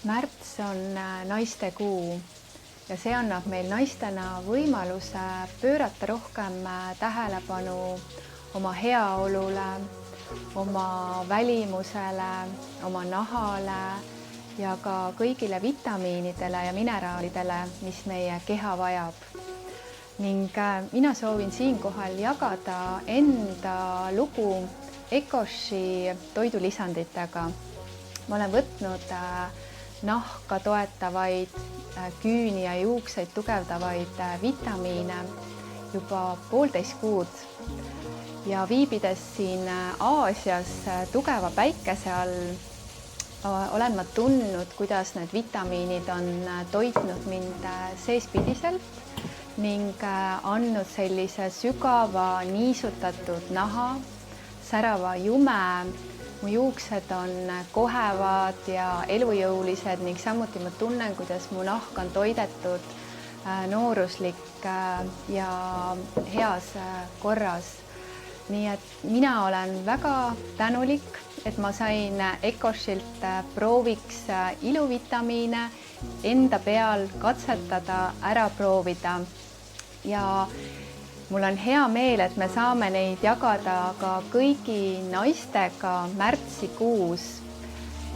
Märts on naistekuu ja see annab meil naistena võimaluse pöörata rohkem tähelepanu oma heaolule, oma välimusele, oma nahale ja ka kõigile vitamiinidele ja mineraalidele, mis meie keha vajab. Ning mina soovin siinkohal jagada enda lugu Ecoshi toidulisanditega. Ma olen võtnud nahka toetavaid, küüni ja juukseid tugevdavaid vitamiine juba 1,5 kuud ja viibides siin Aasias tugeva päikese all olen ma tundnud, kuidas need vitamiinid on toitnud mind seespidiselt ning andnud sellise sügava niisutatud naha, särava jume. Mu juuksed on kohevad ja elujõulised ning samuti ma tunnen, kuidas mu nahk on toidetud, nooruslik ja heas korras. Nii et mina olen väga tänulik, et ma sain Ecoshilt prooviks iluvitamiine enda peal katsetada, ära proovida. Ja mul on hea meel, et me saame neid jagada ka kõigi naistega märtsikuus,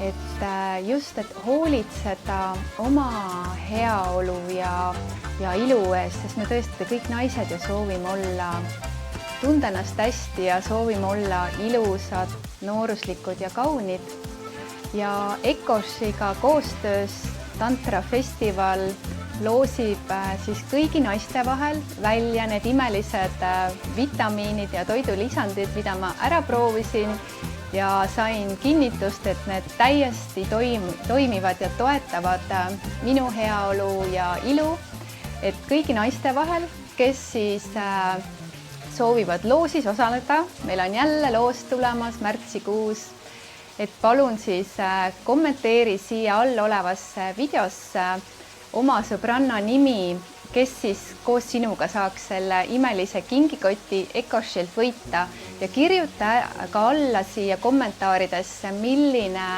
et hoolitseda oma heaolu ja ilu eest, sest me tõesti kõik naised ju soovime tunda ennast hästi ja soovime olla ilusad, nooruslikud ja kaunid. Ja Ecoshiga koostöös Tantra Festival loosib siis kõigi naiste vahel välja need imelised vitamiinid ja toidulisandid, mida ma ära proovisin ja sain kinnitust, et need täiesti toimivad ja toetavad minu heaolu ja ilu. Et kõigi naiste vahel, kes siis soovivad loosis osaleda, meil on jälle loos tulemas märtsikuus, et palun siis kommenteeri siia all olevasse videosse oma sõbranna nimi, kes siis koos sinuga saaks selle imelise kingikoti Ecoshilt võita ja kirjuta ka alla siia kommentaaridesse, milline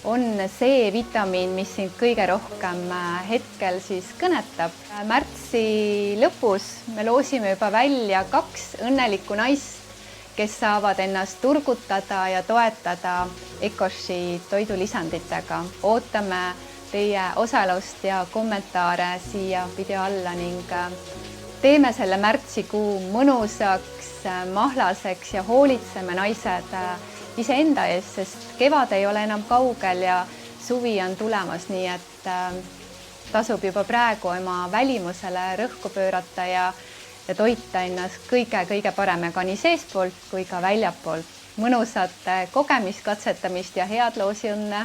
on see vitamiin, mis sind kõige rohkem hetkel siis kõnetab. Märtsi lõpus me loosime juba välja 2 õnnelikku naist, kes saavad ennast turgutada ja toetada Ecoshi toidulisanditega. Ootame teie osalust ja kommentaare siia video alla ning teeme selle märtsikuu mõnusaks, mahlaseks ja hoolitseme naised iseenda eest, sest kevad ei ole enam kaugel ja suvi on tulemas, nii et tasub juba praegu oma välimusele rõhku pöörata ja toita ennast kõige paremaga nii seestpoolt kui ka väljapoolt. Mõnusat kogemist, katsetamist ja head loosiõnne!